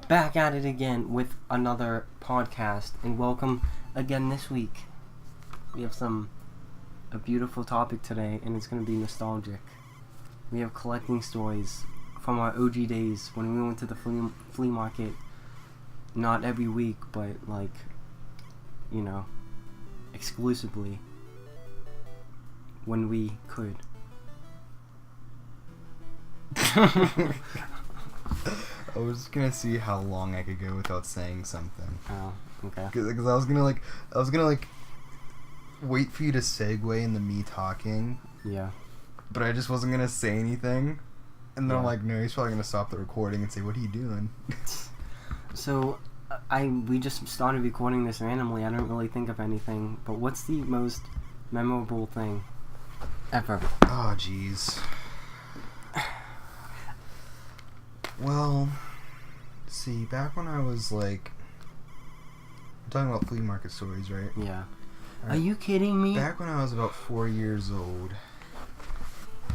back at it again with another podcast, and welcome again this week. We have a beautiful topic today, and it's going to be nostalgic. We have collecting stories from our OG days when we went to the flea market, not every week, but exclusively when we could. I was just gonna see how long I could go without saying something. Oh, okay. Because I was gonna wait for you to segue into me talking. Yeah. But I just wasn't gonna say anything, and then Yeah. I'm like, no, he's probably gonna stop the recording and say, "What are you doing?" So, we just started recording this randomly. I don't really think of anything. But what's the most memorable thing ever? Oh, jeez. Well, see, back when I was like, I'm talking about flea market stories, right? Yeah. Right. Are you kidding me? Back when I was about 4 years old,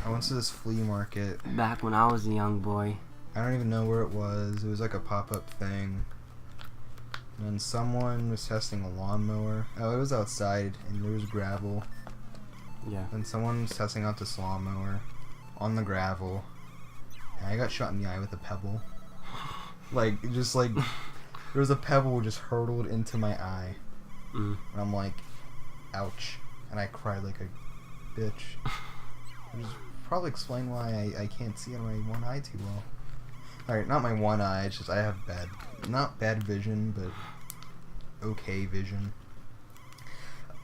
I went to this flea market. Back when I was a young boy. I don't even know where it was. It was like a pop-up thing. And then someone was testing a lawnmower. Oh, it was outside, and there was gravel. Yeah. And someone was testing out this lawnmower on the gravel. And I got shot in the eye with a pebble. There was a pebble just hurtled into my eye. Mm. And I'm like, ouch. And I cried like a bitch. Which probably explain why I can't see in my one eye too well. Alright, not my one eye, it's just I have not bad vision, but okay vision.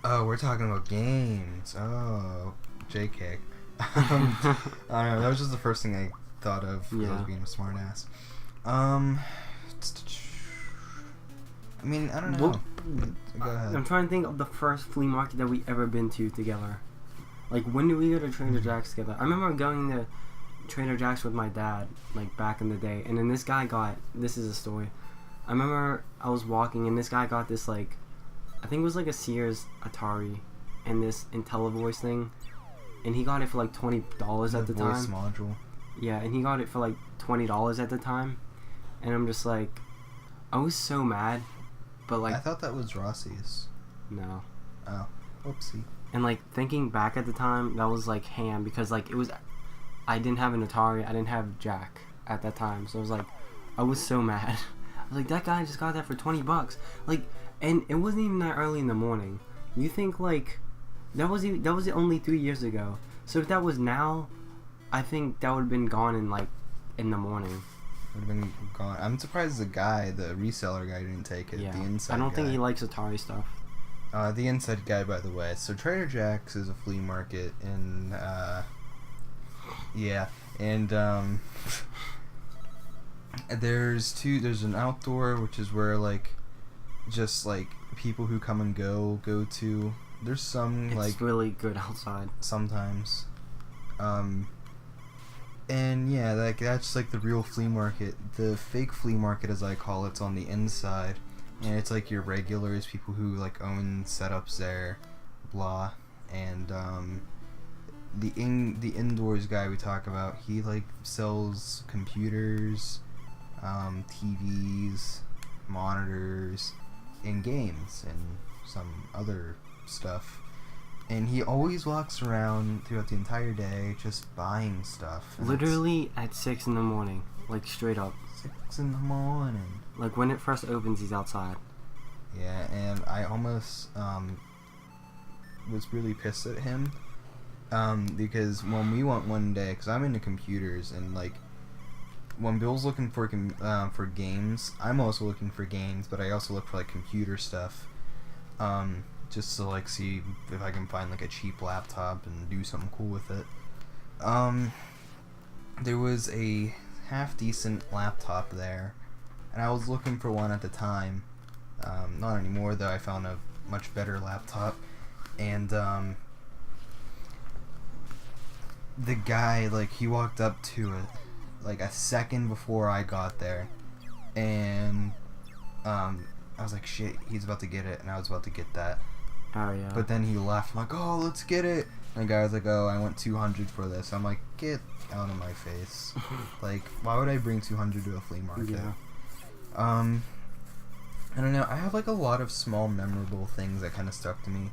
Oh, we're talking about games. Oh, JK. I don't know, that was just the first thing I thought of because I was being a smart ass. I mean, I don't know. Go ahead. I'm trying to think of the first flea market that we ever been to together. Like, when did we go to Trader Jack's together? I remember going to Trader Jack's with my dad, like, back in the day. And then this is a story. I remember I was walking, and this guy got this, like, I think it was like a Sears Atari and this IntelliVoice thing. And he got it for, like, $20 at the time. Voice module. Yeah, and he got it for, like, $20 at the time. And I'm just like, I was so mad. But, like, I thought that was Rossi's. no. Oh, whoopsie. And, like, thinking back at the time, that was, like, ham. Because, like, I didn't have an Atari. I didn't have Jack at that time. So, I was like, I was so mad. I was like, that guy just got that for $20. Like, and it wasn't even that early in the morning. You think, like, that was only 3 years ago. So, if that was now, I think that would have been gone in the morning. Would have been gone. I'm surprised the reseller guy didn't take it. Yeah. The inside I don't guy. think he likes Atari stuff. The inside guy, by the way. So Trader Jack's is a flea market in, there's an outdoor, which is where, like, just, like, people who come and go to. There's some, It's really good outside. sometimes. And yeah, that's like the real flea market. The fake flea market, as I call it's on the inside, and it's like your regulars, people who like own setups there, blah. And the indoors guy we talk about, he like sells computers, TVs, monitors, and games, and some other stuff. And he always walks around throughout the entire day just buying stuff. And Literally at 6 in the morning. Like, straight up. 6 in the morning. Like, when it first opens, he's outside. Yeah, and I almost was really pissed at him. Because when we went one day, because I'm into computers, and like, when Bill's looking for games, I'm also looking for games, but I also look for like computer stuff. Just to like see if I can find like a cheap laptop and do something cool with it. There was a half decent laptop there, and I was looking for one at the time. Not anymore though. I found a much better laptop, and the guy, like, he walked up to it like a second before I got there, and I was like, shit, he's about to get it, and I was about to get that. Oh, yeah. But then he left. I'm like, oh, let's get it. And the guy was like, oh, I want $200 for this. I'm like, get out of my face. Like, why would I bring $200 to a flea market? Yeah. I don't know. I have like a lot of small memorable things that kind of stuck to me.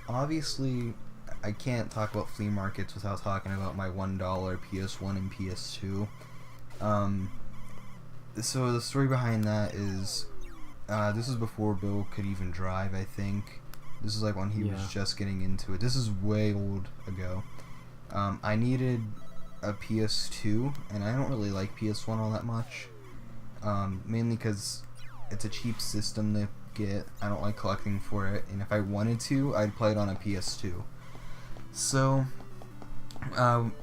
Obviously, I can't talk about flea markets without talking about my $1 PS1 and PS2. So the story behind that is, this is before Bill could even drive, I think. This is like when he was just getting into it. This is way old ago. I needed a PS2, and I don't really like PS1 all that much. Mainly because it's a cheap system to get. I don't like collecting for it, and if I wanted to, I'd play it on a PS2. So,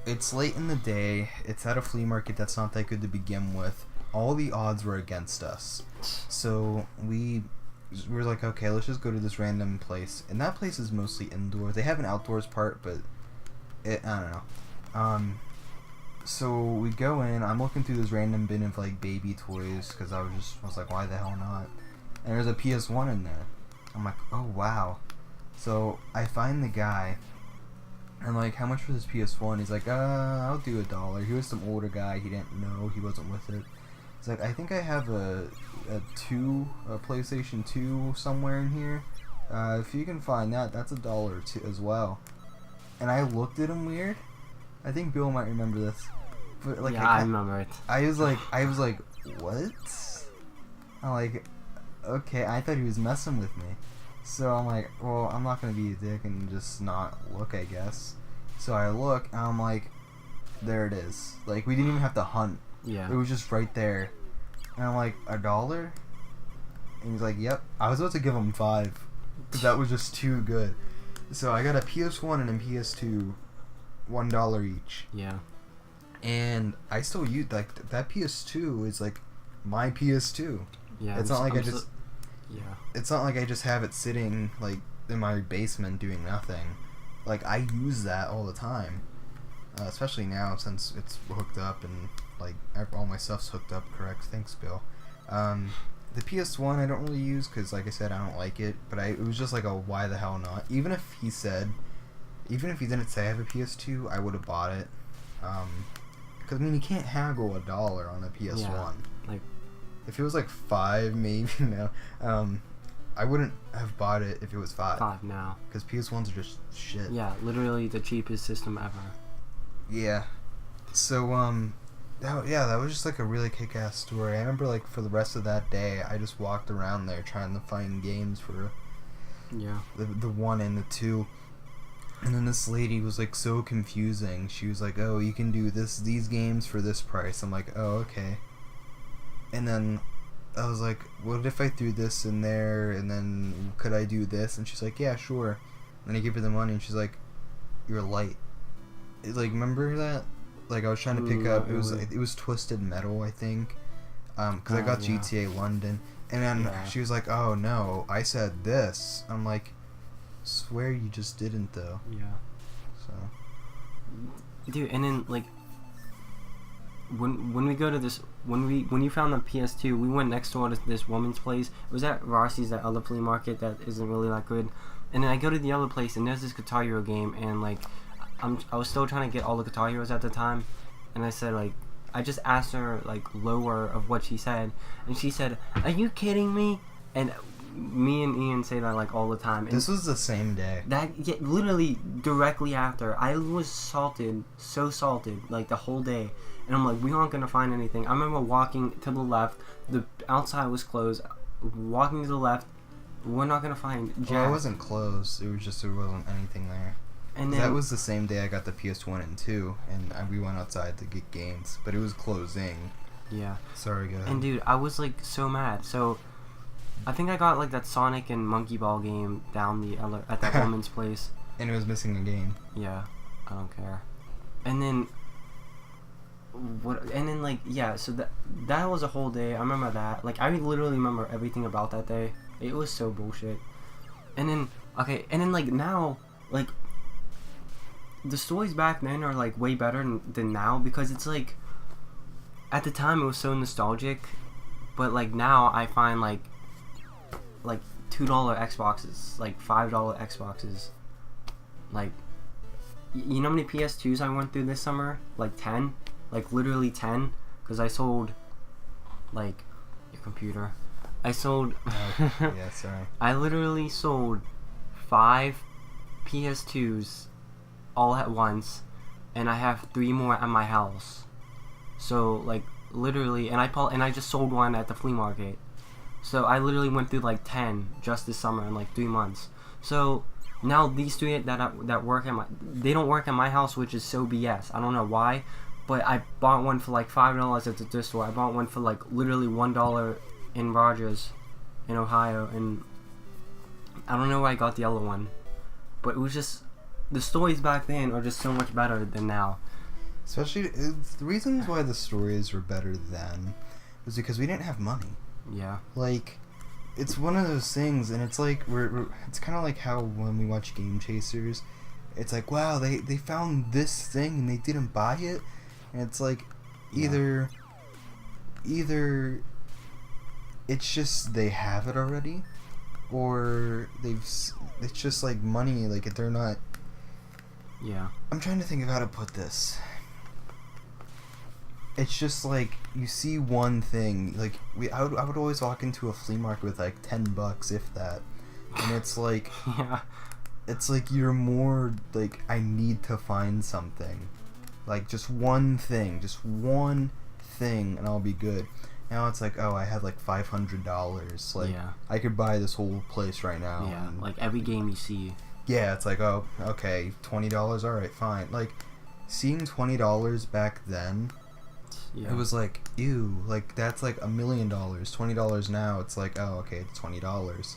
it's late in the day. It's at a flea market that's not that good to begin with. All the odds were against us. So we were like, okay, let's just go to this random place. And that place is mostly indoors. They have an outdoors part, but I don't know. So we go in. I'm looking through this random bin of like baby toys because I was like, why the hell not? And there's a PS1 in there. I'm like, oh wow. So I find the guy. I'm like, how much for this PS1? He's like, I'll do $1. He was some older guy. He didn't know. He wasn't with it. He's like, I think I have a PlayStation 2 somewhere in here. If you can find that, that's $1 too, as well. And I looked at him weird. I think Bill might remember this. But like, I remember it. I was like, what? I'm like, okay, I thought he was messing with me. So I'm like, well, I'm not gonna be a dick and just not look, I guess. So I look, and I'm like, there it is. Like, we didn't even have to hunt. Yeah. It was just right there. And I'm like, $1? And he's like, yep. I was about to give him $5. Because that was just too good. So I got a PS1 and a PS2, $1 each. Yeah. And I still use, like, that PS2 is like my PS2. Yeah. It's not like yeah. It's not like I just have it sitting like in my basement doing nothing. Like, I use that all the time, especially now since it's hooked up and like all my stuff's hooked up. Correct? Thanks, Bill. The PS1 I don't really use because, like I said, I don't like it. But it was just like a why the hell not? Even if he didn't say I have a PS2, I would have bought it. Because I mean, you can't haggle $1 on a PS1. Yeah, like, if it was like $5, maybe no. I wouldn't have bought it if it was $5. $5 now. Because PS1s are just shit. Yeah, literally the cheapest system ever. Yeah. So that was just like a really kick-ass story. I remember like for the rest of that day, I just walked around there trying to find games for the 1 and the 2. And then this lady was like so confusing. She was like, "Oh, you can do these games for this price." I'm like, "Oh, okay." And then I was like, "What if I threw this in there? And then could I do this?" And she's like, "Yeah, sure." And I give her the money, and she's like, "You're light." Like, remember that? Like, I was trying to pick up. It was Twisted Metal, I think. Because I got GTA London, and then she was like, "Oh no, I said this." I'm like, "Swear you just didn't though." Yeah. So. Dude, and then like when we go to this, when you found the PS2, we went next door to this woman's place. It was at Rossi's, that other flea market that isn't really that good. And then I go to the other place, and there's this Guitar Hero game, and like I was still trying to get all the Guitar Heroes at the time, and I said like, I just asked her like lower of what she said, and she said, "Are you kidding me?" And me and Ian say that like all the time. And this was the same day. Literally directly after, I was so salted like the whole day, and I'm like, we aren't gonna find anything. I remember walking to the left, the outside was closed. Walking to the left, we're not gonna find Jack. Well, it wasn't closed. It was just there wasn't anything there. And then, that was the same day I got the PS1 and 2, and we went outside to get games, but it was closing. Yeah. Sorry, go ahead. And dude, I was like so mad. So I think I got like that Sonic and Monkey Ball game down at that woman's place. And it was missing a game. Yeah, I don't care. And then what? And then like so that was a whole day. I remember that. Like I literally remember everything about that day. It was so bullshit. And then like now, like the stories back then are like way better than now, because it's like at the time it was so nostalgic, but like now I find like $2 Xboxes, like $5 Xboxes, like you know how many PS2s I went through this summer? Like 10, like literally 10, because I sold like computer. I sold. Yeah, sorry. I literally sold 5 PS2s all at once, and I have 3 more at my house. So like literally, and I just sold one at the flea market. So I literally went through like 10 just this summer in like 3 months. So now these 3 that work at they don't work at my house, which is so BS. I don't know why, but I bought one for like $5 at the thrift store. I bought one for like literally $1 in Rogers, in Ohio, and I don't know where I got the other one, but it was just the stories back then are just so much better than now. Especially the reasons why the stories were better then was because we didn't have money. Yeah. Like, it's one of those things, and it's like it's kind of like how when we watch Game Chasers, it's like, wow, they found this thing and they didn't buy it, and it's like either it's just they have it already, or it's just like money, like they're not. Yeah. I'm trying to think of how to put this. It's just like you see one thing, like I would always walk into a flea market with like $10, if that, and it's like Yeah. It's like you're more like, I need to find something, like just one thing, and I'll be good. Now it's like, oh, I had like $500, like Yeah. I could buy this whole place right now. Yeah. And Like every game you see. yeah, it's like, oh, okay, $20, all right, fine. Like seeing $20 back then. Yeah. It was like, ew, like that's like $1 million. $20 now, it's like, oh, okay, it's $20.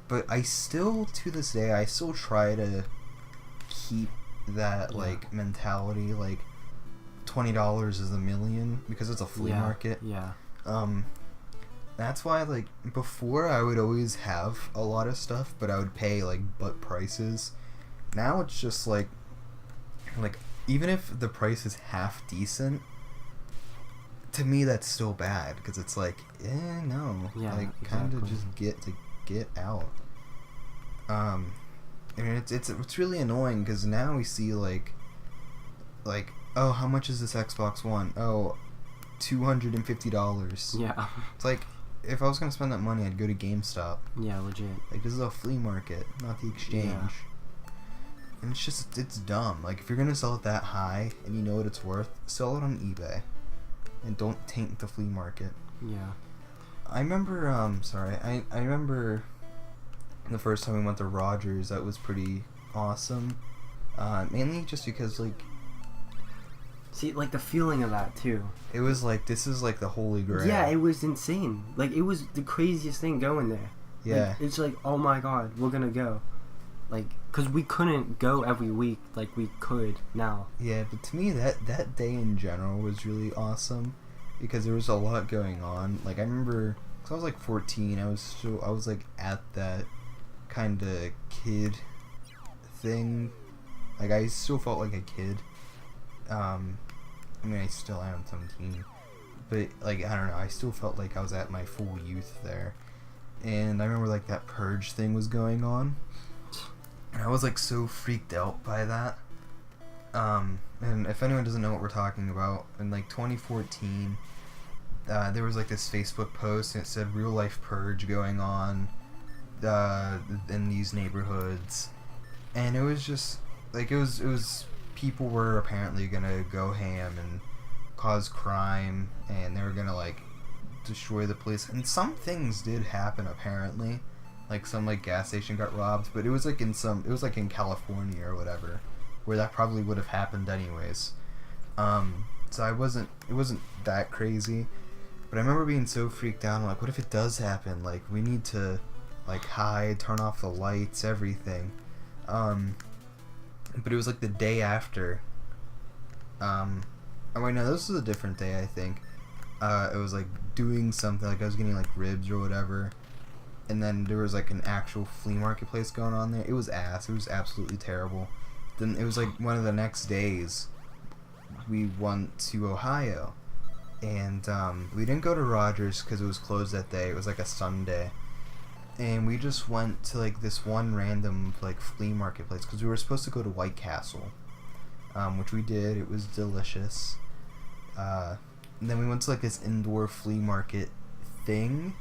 But I still, to this day, I still try to keep that like mentality, like $20 is $1 million, because it's a flea market. Yeah. That's why, like, before I would always have a lot of stuff, but I would pay like butt prices. Now it's just like even if the price is half decent, to me that's still bad, because it's like, no, Yeah, like kind of exactly. just get out. I mean, it's really annoying, because now we see like, oh, how much is this Xbox One? Oh, $250. Yeah. It's like, if I was gonna spend that money, I'd go to GameStop. Yeah, legit. Like, this is a flea market, not the exchange. Yeah. And it's dumb. Like, if you're gonna sell it that high and you know what it's worth, sell it on eBay. And don't taint the flea market. Yeah. I remember, I remember the first time we went to Rogers, that was pretty awesome. Mainly just because, like... See, like, the feeling of that, too. It was like, this is like the holy grail. Yeah, it was insane. Like, it was the craziest thing going there. Yeah. Like, it's like, oh my god, we're gonna go. Like, because we couldn't go every week like we could now. Yeah, but to me, that day in general was really awesome, because there was a lot going on. Like, I remember, because I was like 14, I was like at that kind of kid thing. Like, I still felt like a kid. I mean, I still am 17, but like, I don't know, I still felt like I was at my full youth there. And I remember like that purge thing was going on, and I was like so freaked out by that. And if anyone doesn't know what we're talking about, in like 2014, there was like this Facebook post, and it said real life purge going on in these neighborhoods, and it was just like, it was people were apparently gonna go ham and cause crime, and they were gonna like destroy the place, and some things did happen apparently, like some like gas station got robbed, but it was like in California or whatever, where that probably would have happened anyways. So it wasn't that crazy, but I remember being so freaked out. I'm like, what if it does happen? Like, we need to like hide, turn off the lights, everything. But it was like the day after. Oh wait, no, this was a different day, I think. It was like doing something, like I was getting like ribs or whatever, and then there was like an actual flea marketplace going on there. It was ass. It was absolutely terrible. Then it was like one of the next days, we went to Ohio, and we didn't go to Rogers because it was closed that day. It was like a Sunday. And we just went to like this one random like flea marketplace, because we were supposed to go to White Castle, which we did. It was delicious. And then we went to like this indoor flea market thing,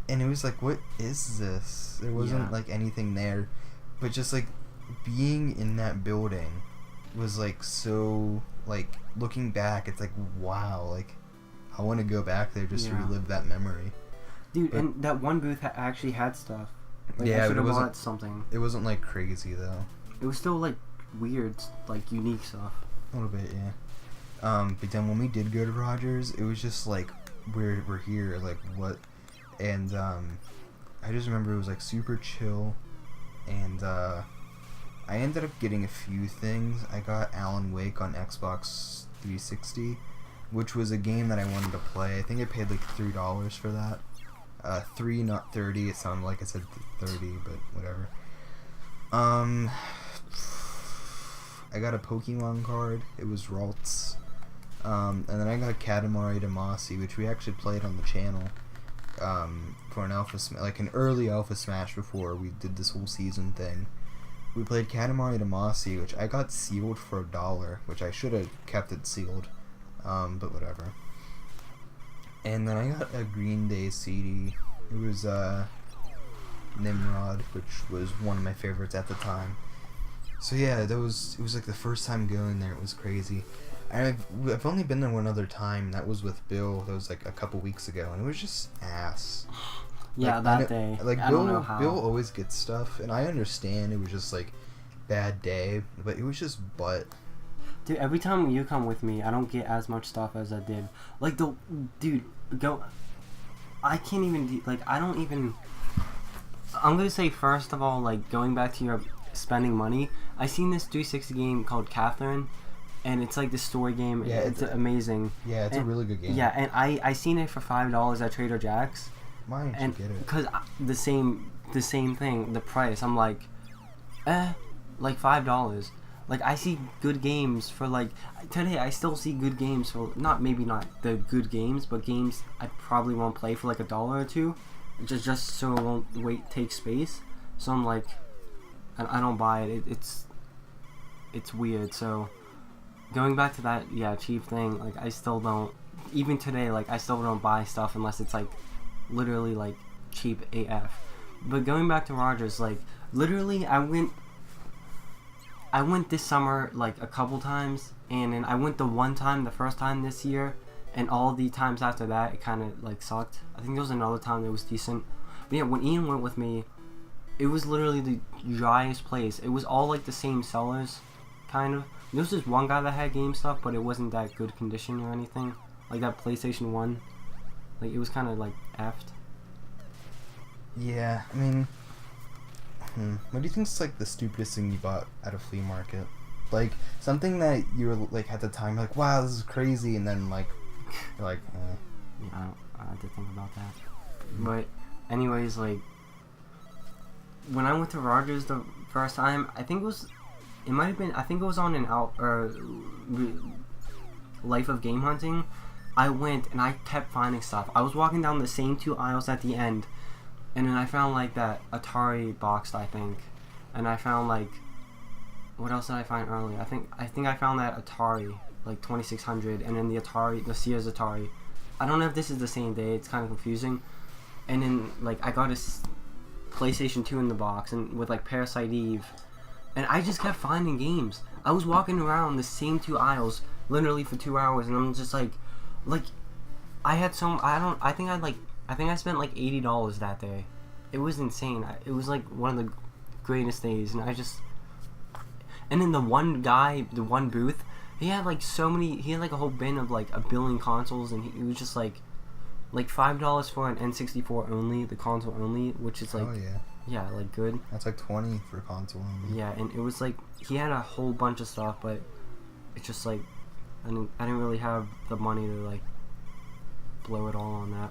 and it was like, what is this? There wasn't like anything there, but just like being in that building was like so, like looking back, it's like, wow, like I want to go back there just to relive that memory. Dude, but, and that one booth actually had stuff. Like, yeah, I but it wasn't something. It wasn't like crazy though. It was still like weird, like unique stuff. A little bit, yeah. But then when we did go to Rogers, it was just like we're here, like what? And I just remember it was like super chill, and I ended up getting a few things. I got Alan Wake on Xbox 360, which was a game that I wanted to play. I think I paid like $3 for that. 3, not 30. It sounded like I said 30, but whatever. I got a Pokemon card. It was Ralts. And then I got Katamari Damacy, which we actually played on the channel for an like an early alpha smash before we did this whole season thing. We played Katamari Damacy, which I got sealed for $1, which I should have kept it sealed, but whatever. And then I got a Green Day CD. It was Nimrod, which was one of my favorites at the time. So yeah, it was like the first time going there. It was crazy. I've only been there one other time. That was with Bill. That was like a couple weeks ago, and it was just ass. Yeah, like, that day. Like I don't know how. Bill always gets stuff, and I understand it was just like bad day, but it was just butt. Dude, every time you come with me, I don't get as much stuff as I did. Like I can't even I don't even. I'm gonna say first of all, like going back to your spending money. I seen this 360 game called Catherine. And it's like the story game. Yeah, it's amazing. Yeah, it's a really good game. Yeah, and I seen it for $5 at Trader Jack's. Why didn't you get it? Because the same thing, the price. I'm like, like $5. Like I see good games for like today. I still see good games for maybe not the good games, but games I probably won't play for like $1 or $2, just so it won't take space. So I'm like, I don't buy it. It's weird. So. Going back to that, cheap thing, like, I still don't, even today, like, I still don't buy stuff unless it's, like, literally, like, cheap AF. But going back to Rogers, like, literally, I went this summer, like, a couple times, and then I went the first time this year, and all the times after that, it kind of, like, sucked. I think there was another time that was decent. But yeah, when Ian went with me, it was literally the driest place. It was all, like, the same sellers, kind of. There was just one guy that had game stuff, but it wasn't that good condition or anything. Like that PlayStation 1. Like, it was kind of, like, effed. Yeah, I mean... What do you think is, like, the stupidest thing you bought at a flea market? Like, something that you were, like, at the time, like, wow, this is crazy, and then, like, you're like, Yeah, I had to think about that. But, anyways, like... When I went to Rogers the first time, I think it was... It might have been, I think it was on Life of Game Hunting. I went and I kept finding stuff. I was walking down the same 2 aisles at the end, and then I found like that Atari box, I think. And I found like, what else did I find earlier? I think I found that Atari, like 2600, and then the Sears Atari. I don't know if this is the same day, it's kind of confusing. And then like I got a PlayStation 2 in the box, and with like Parasite Eve. And I just kept finding games. I was walking around the same 2 aisles literally for 2 hours, and I'm just like I think I spent like $80 that day. It was insane. It was like one of the greatest days, and and then the one booth, he had like a whole bin of like 1 billion consoles, and he was just like $5 for an N64 only, the console only, which is like, yeah, like good. That's like 20 for console only. Yeah, and it was like he had a whole bunch of stuff, but it's just like I didn't really have the money to like blow it all on that.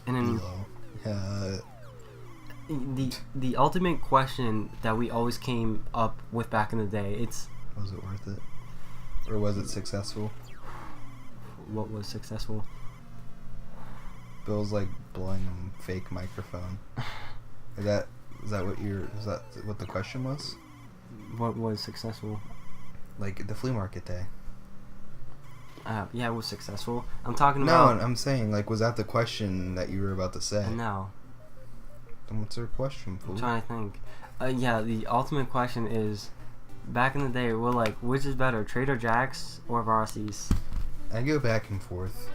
And then the ultimate question that we always came up with back in the day, was it worth it, or was it successful? What was successful? Bill's like blowing a fake microphone. Is that what the question was? What was successful? Like the flea market day. Yeah, it was successful. I'm talking No, about... I'm saying, like, was that the question that you were about to say? No. Then what's your question, fool? I'm trying to think. Yeah, the ultimate question is, back in the day, we're like, which is better, Trader Jack's or Rossi's? I go back and forth.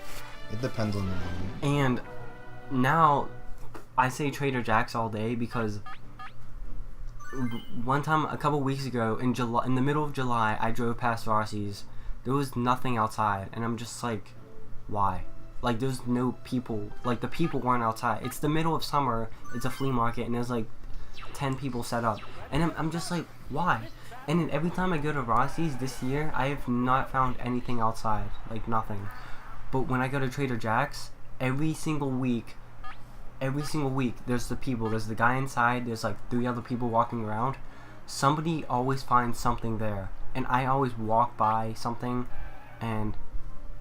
It depends on the mood. And now, I say Trader Jack's all day because one time, a couple weeks ago, in the middle of July, I drove past Rossi's. There was nothing outside, and I'm just like, why? Like, there's no people. Like, the people weren't outside. It's the middle of summer. It's a flea market, and there's like 10 people set up. And I'm just like, why? And then every time I go to Rossi's this year, I have not found anything outside. Like, nothing. But when I go to Trader Jack's, every single week, there's the people. There's the guy inside. There's like 3 other people walking around. Somebody always finds something there. And I always walk by something, and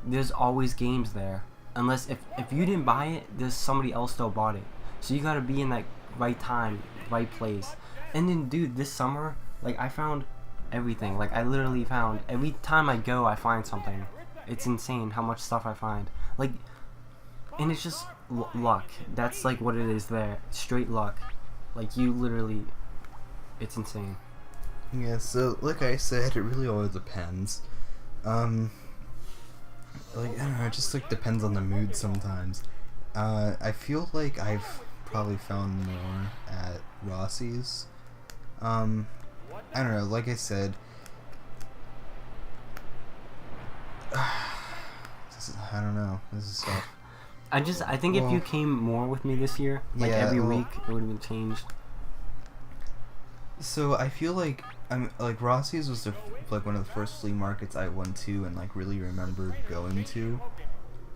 there's always games there. Unless, if you didn't buy it, there's somebody else still bought it. So you gotta be in that right time, right place. And then, dude, this summer, like, I found everything. Like, I literally found, every time I go, I find something. It's insane how much stuff I find. Like, and it's just luck. That's, like, what it is there. Straight luck. Like, you literally, it's insane. Yeah, so, like I said, it really always depends. Like, I don't know, it just, like, depends on the mood sometimes. I feel like I've probably found more at Rossi's. I don't know, like I said, I don't know, this is tough. I think if you came more with me this year, like, every week, it would have been changed. So I feel like Rossi's was like one of the first flea markets I went to and like really remembered going to.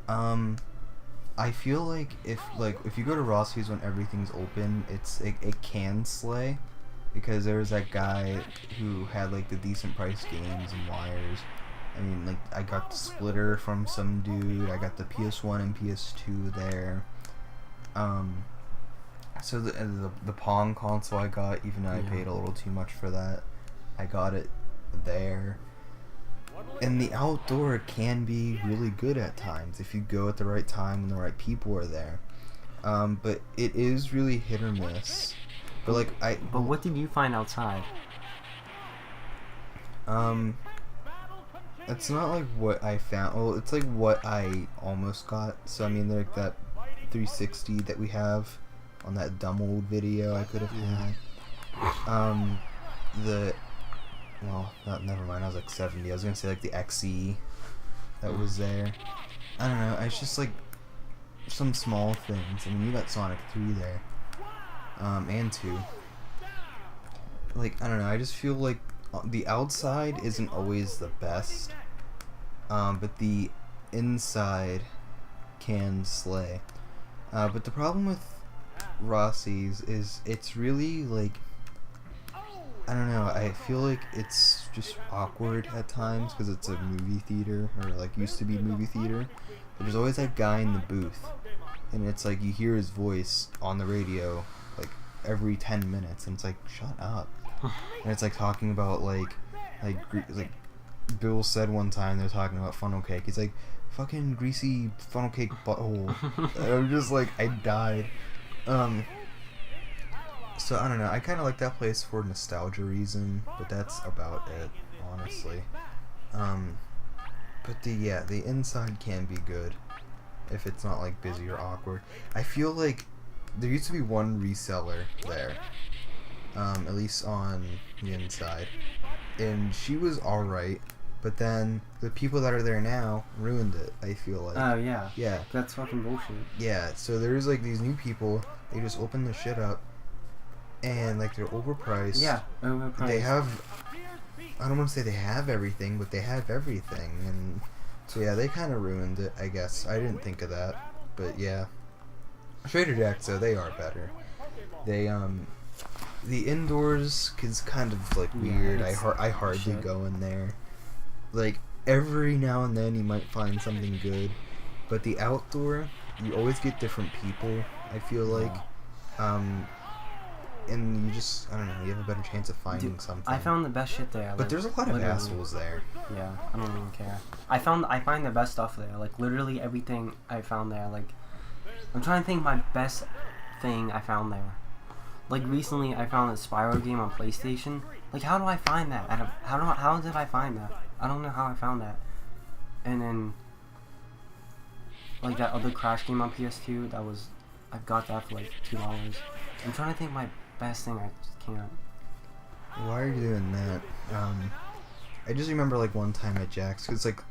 I feel like if you go to Rossi's when everything's open, it can slay, because there was that guy who had like the decent price games and wires. I mean, like, I got the splitter from some dude. I got the PS1 and PS2 there. So the Pong console I got, even though I paid a little too much for that, I got it there. And the outdoor can be really good at times if you go at the right time when the right people are there. But it is really hit or miss. But like But what did you find outside? It's not like what I found. Well, it's like what I almost got. So I mean, like that 360 that we have on that dumb old video I could have had. Never mind. I was like 70. I was gonna say like the XE that was there. I don't know. It's just like some small things. I mean, you got Sonic 3 there, and 2. Like, I don't know. I just feel like the outside isn't always the best, but the inside can slay. But the problem with Rossi's is it's really like, I don't know, I feel like it's just awkward at times because it's a movie theater, or like used to be a movie theater, but there's always that guy in the booth, and it's like you hear his voice on the radio like every 10 minutes, and it's like, shut up. And it's like talking about like Bill said one time they're talking about funnel cake. He's like, fucking greasy funnel cake butthole. And I'm just like, I died. So I don't know. I kind of like that place for nostalgia reason, but that's about it, honestly. But the inside can be good if it's not like busy or awkward. I feel like there used to be one reseller there, at least on the inside, and she was alright, but then the people that are there now ruined it, I feel like. Oh, yeah. Yeah. That's fucking bullshit. Yeah, so there's like these new people, they just open the shit up, and like they're overpriced. Yeah, overpriced. They have, I don't want to say they have everything, but they have everything, and so yeah, they kind of ruined it, I guess. I didn't think of that, but yeah. Trader Jack's, though, they are better. They, the indoors is kind of like weird. I hardly go in there. Like, every now and then you might find something good, but the outdoor, you always get different people, I feel like. and you just, I don't know, you have a better chance of finding something. I found the best shit there. But like, there's a lot of literally. assholes there. Yeah, I don't even care. I find the best stuff there. Like, literally everything I found there. Like, I'm trying to think my best thing I found there. Like, recently I found a Spyro game on PlayStation. Like, how do I find that? How did I find that? I don't know how I found that. And then, like, that other Crash game on PS2, I got that for like $2. I'm trying to think my best thing, I just can't. Why are you doing that? I just remember, like, one time at Jack's, because, like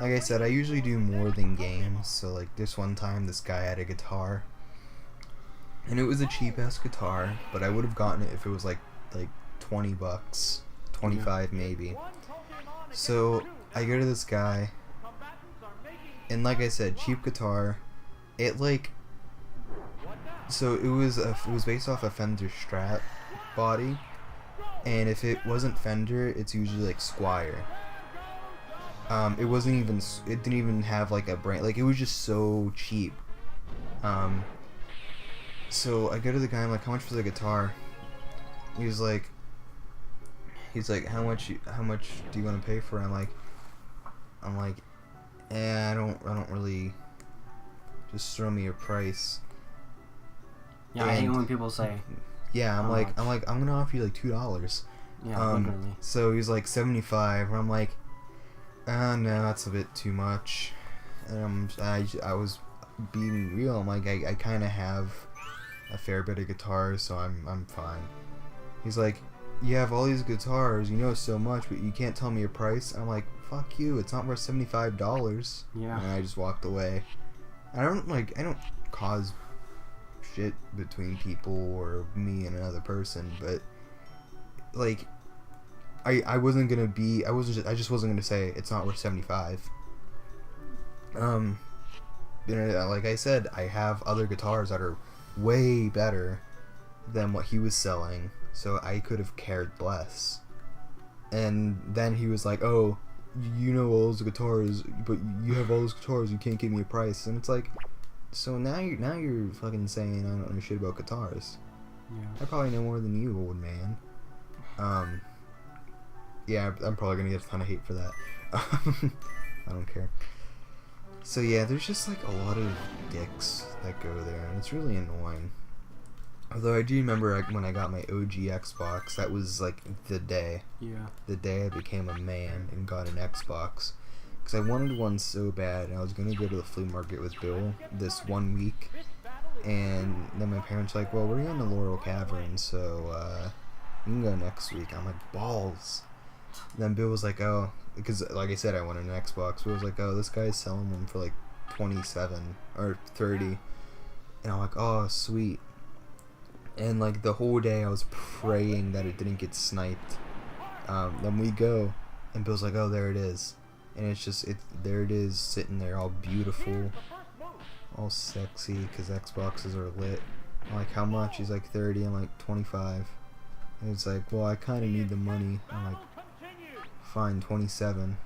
I said, I usually do more than games, so, like, this one time, this guy had a guitar, and it was a cheap-ass guitar, but I would have gotten it if it was, like $20, 25 maybe. So, I go to this guy, and like I said, cheap guitar, it, like, so it was based off a Fender Strat body, and if it wasn't Fender, it's usually like Squier. It didn't even have like a brand, like it was just so cheap. So I go to the guy, I'm like, how much for the guitar? He's like, how much do you want to pay for it? I'm like, I don't really, just throw me a price. Yeah, I hate when people say. Yeah, I'm gonna offer you like $2. Yeah, literally. So he's like 75, and I'm like, no, that's a bit too much. And I was being real. I'm like, I kind of have a fair bit of guitars, so I'm fine. He's like, you have all these guitars, you know so much, but you can't tell me your price. And I'm like, fuck you, it's not worth $75. Yeah. And I just walked away. I don't cause shit between people or me and another person, but like I just wasn't gonna say it's not worth 75. You know, like I said, I have other guitars that are way better than what he was selling, so I could have cared less. And then he was like, oh, you know all those guitars, but you have all those guitars, you can't give me a price. And it's like, so now you're fucking saying I don't know shit about guitars. Yeah. I probably know more than you, old man. Yeah, I'm probably gonna get a ton of hate for that. I don't care. So yeah, there's just like a lot of dicks that go there, and it's really annoying. Although I do remember when I got my OG Xbox, that was like the day. Yeah. The day I became a man and got an Xbox. Because I wanted one so bad, and I was going to go to the flea market with Bill this 1 week. And then my parents were like, well, we're going to Laurel Cavern, so we can go next week. I'm like, balls. And then Bill was like, oh, because like I said, I wanted an Xbox. Bill was like, oh, this guy's selling them for like 27 or 30. And I'm like, oh, sweet. And like the whole day I was praying that it didn't get sniped. Then we go, and Bill's like, oh, there it is. And it's just, there it is, sitting there all beautiful, all sexy, because Xboxes are lit. I'm like, how much? He's like 30. I'm like 25. And he's like, well, I kind of need the money. I'm like, fine, 27.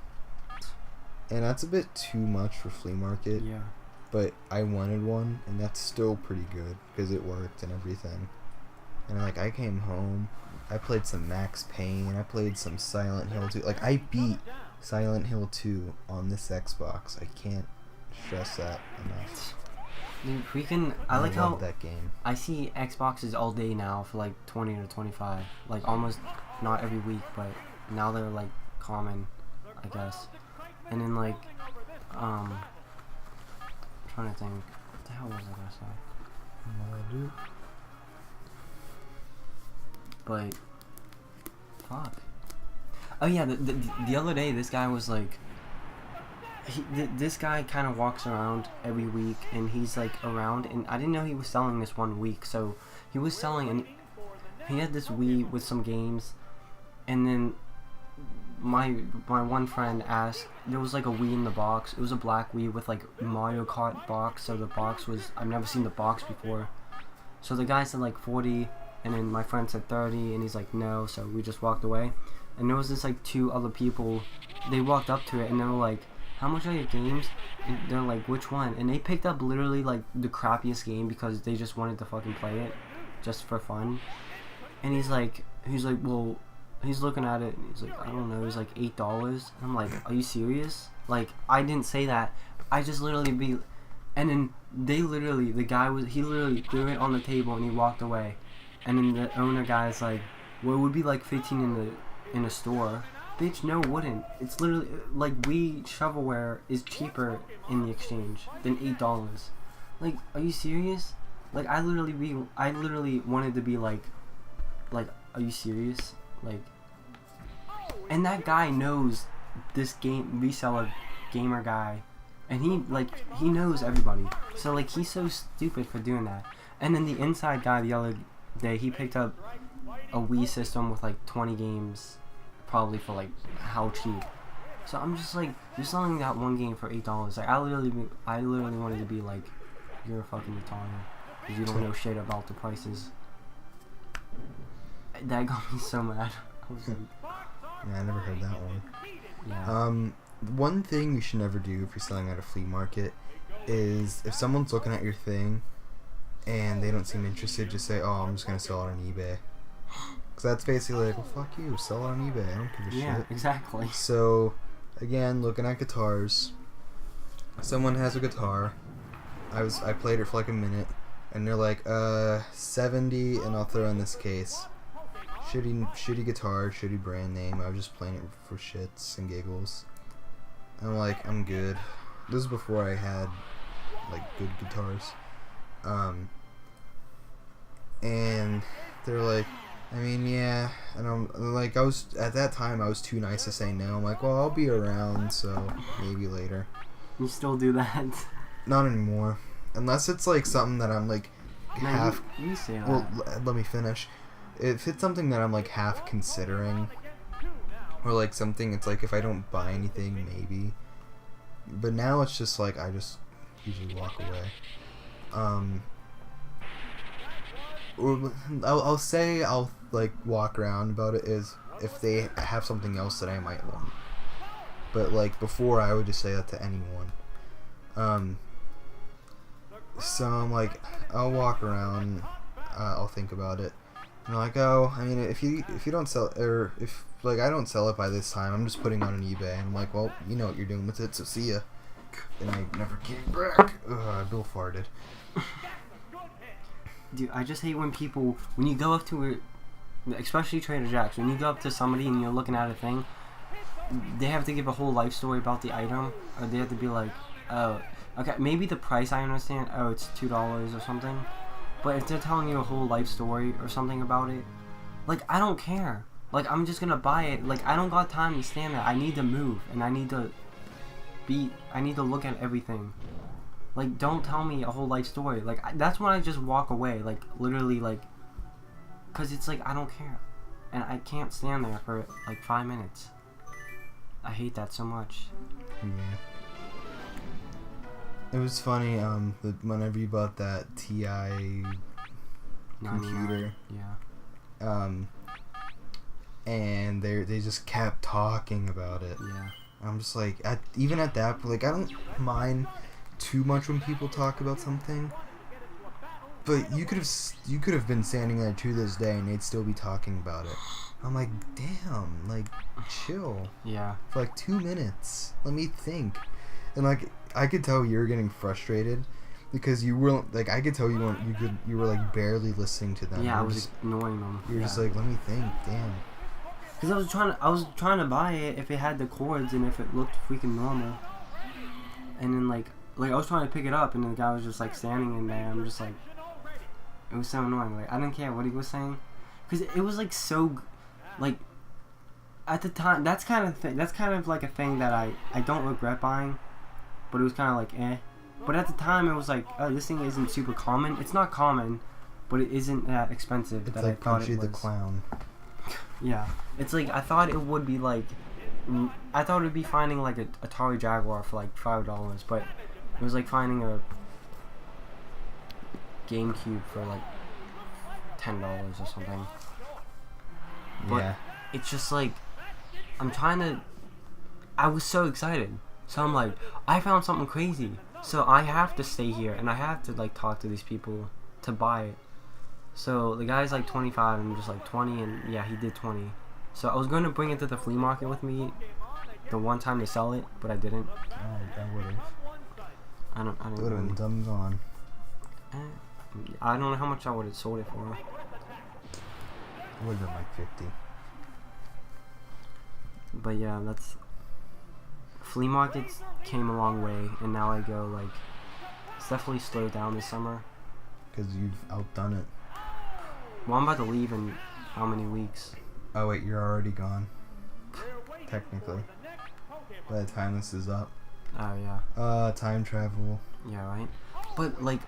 And that's a bit too much for flea market. Yeah. But I wanted one, and that's still pretty good, because it worked and everything. And like, I came home, I played some Max Payne, I played some Silent Hill 2. Like, I beat Silent Hill 2 on this Xbox. I can't stress that enough. Dude, freaking, I like love how that game. I see Xboxes all day now for like 20 to 25. Like, almost not every week, but now they're like common, I guess. And then like, I'm trying to think, what the hell was I gonna say? But fuck. Oh yeah, the other day this guy was like, this guy kind of walks around every week, and he's like around, and I didn't know he was selling this 1 week. So he was selling, and he had this Wii with some games, and then my one friend asked, there was like a Wii in the box. It was a black Wii with like Mario Kart box, so the box was, I've never seen the box before. So the guy said like 40, and then my friend said 30, and he's like no, so we just walked away. And there was this like 2 other people, they walked up to it, and they were like, how much are your games? And they're like, which one? And they picked up literally like the crappiest game because they just wanted to fucking play it. just for fun. And he's like, well, he's looking at it and he's like, I don't know, it's like $8. And I'm like, are you serious? Like, I didn't say that. I just literally and then he literally threw it on the table and he walked away. And then the owner guy's like, well, it would be like 15 in a store. Bitch, no, it wouldn't. It's literally like weed shovelware is cheaper in the exchange than $8. Like, are you serious? Like, I literally wanted to be like, are you serious? Like, and that guy knows this reseller gamer guy, and he knows everybody. So like, he's so stupid for doing that. And then the inside guy the other day, he picked up a Wii system with like 20 games, probably for like how cheap. So I'm just like, you're selling that one game for $8. Like, I literally wanted to be like, you're a fucking retarded because you don't know shit about the prices. That got me so mad. I was like, yeah, I never heard that one. Yeah. One thing you should never do if you're selling at a flea market is if someone's looking at your thing and they don't seem interested, just say, oh, I'm just gonna sell it on eBay. Because that's basically like, well, fuck you, sell it on eBay, I don't give a shit. Yeah, exactly. So, again, looking at guitars, someone has a guitar, I played it for like a minute, and they're like, 70, and I'll throw in this case. Shitty guitar, shitty brand name, I was just playing it for shits and giggles. I'm like, I'm good. This is before I had, like, good guitars. And they're like, I mean, yeah, and I'm like, at that time I was too nice to say no. I'm like, well, I'll be around, so maybe later. You still do that? Not anymore, unless it's like something that I'm like half. You say that. Well, let me finish. If it's something that I'm like half considering, or like something, it's like if I don't buy anything, maybe. But now it's just like I just usually walk away. Or I'll say I'll like walk around about it is if they have something else that I might want. But like before, I would just say that to anyone. So I'm like, I'll walk around, I'll think about it. And like, oh, I mean, if you don't sell, or if like I don't sell it by this time, I'm just putting it on eBay. And I'm like, well, you know what you're doing with it, so see ya. And I never came back. Bill farted. Dude, I just hate when you go up to especially Trader Joe's, when you go up to somebody and you're looking at a thing, they have to give a whole life story about the item, or they have to be like, oh, okay, maybe the price I understand, oh, it's $2 or something, but if they're telling you a whole life story or something about it, like, I don't care. Like, I'm just gonna buy it. Like, I don't got time to stand there. I need to move, and I need to look at everything. Like, don't tell me a whole life story. Like, that's when I just walk away. Like, literally, like, because it's like, I don't care. And I can't stand there for, like, 5 minutes. I hate that so much. Yeah. It was funny, whenever you bought that TI computer. Yeah. And they just kept talking about it. Yeah. I'm just like, even at that, like, I don't mind too much when people talk about something, but you could have been standing there to this day and they'd still be talking about it. I'm like, damn, like, chill. Yeah. For like 2 minutes, let me think. And like, I could tell you were getting frustrated because you weren't, like, I could tell you were like barely listening to them. Yeah, I was ignoring them. You're just like, let me think, damn. Because I was trying to buy it if it had the cords and if it looked freaking normal. And then like I was trying to pick it up and the guy was just like standing in there. I'm just like, it was so annoying. Like, I didn't care what he was saying, because it was like so, like, at the time, that's kind of like a thing that I don't regret buying, but it was kind of like eh. But at the time it was like, oh, this thing isn't super common. It's not common, but it isn't that expensive. It's that like I thought Punchy it was. the Clown. Yeah, it's like I thought it would be like, I thought it would be finding like a Atari Jaguar for like $5, but it was like finding a GameCube for like $10 or something. But Yeah. it's just like, I was so excited. So I'm like, I found something crazy. So I have to stay here and I have to like talk to these people to buy it. So the guy's like 25 and just like 20, and yeah, he did 20. So I was going to bring it to the flea market with me the one time to sell it, but I didn't. Oh, that would have. I don't It would have been dumb gone. I don't know how much I would have sold it for. It would have been like 50. But yeah, that's... Flea markets came a long way, and now I go like... It's definitely slowed down this summer. Because you've outdone it. Well, I'm about to leave in how many weeks? Oh wait, you're already gone. Technically. By the time this is up. Oh yeah. Time travel. Yeah, right? But like,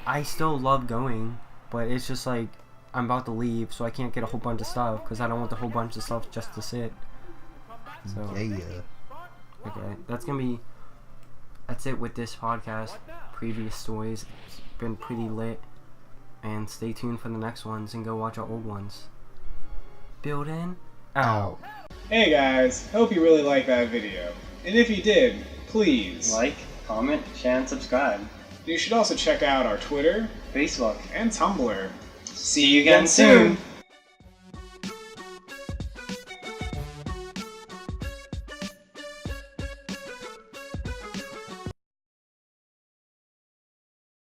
I still love going, but it's just like, I'm about to leave, so I can't get a whole bunch of stuff, because I don't want the whole bunch of stuff just to sit. So, Yeah. okay, that's it with this podcast. Previous stories. It's been pretty lit. And stay tuned for the next ones and go watch our old ones. Building out. Hey guys, hope you really liked that video. And if you did, please Like, comment, share, and subscribe. You should also check out our Twitter, Facebook. and Tumblr. See you again soon.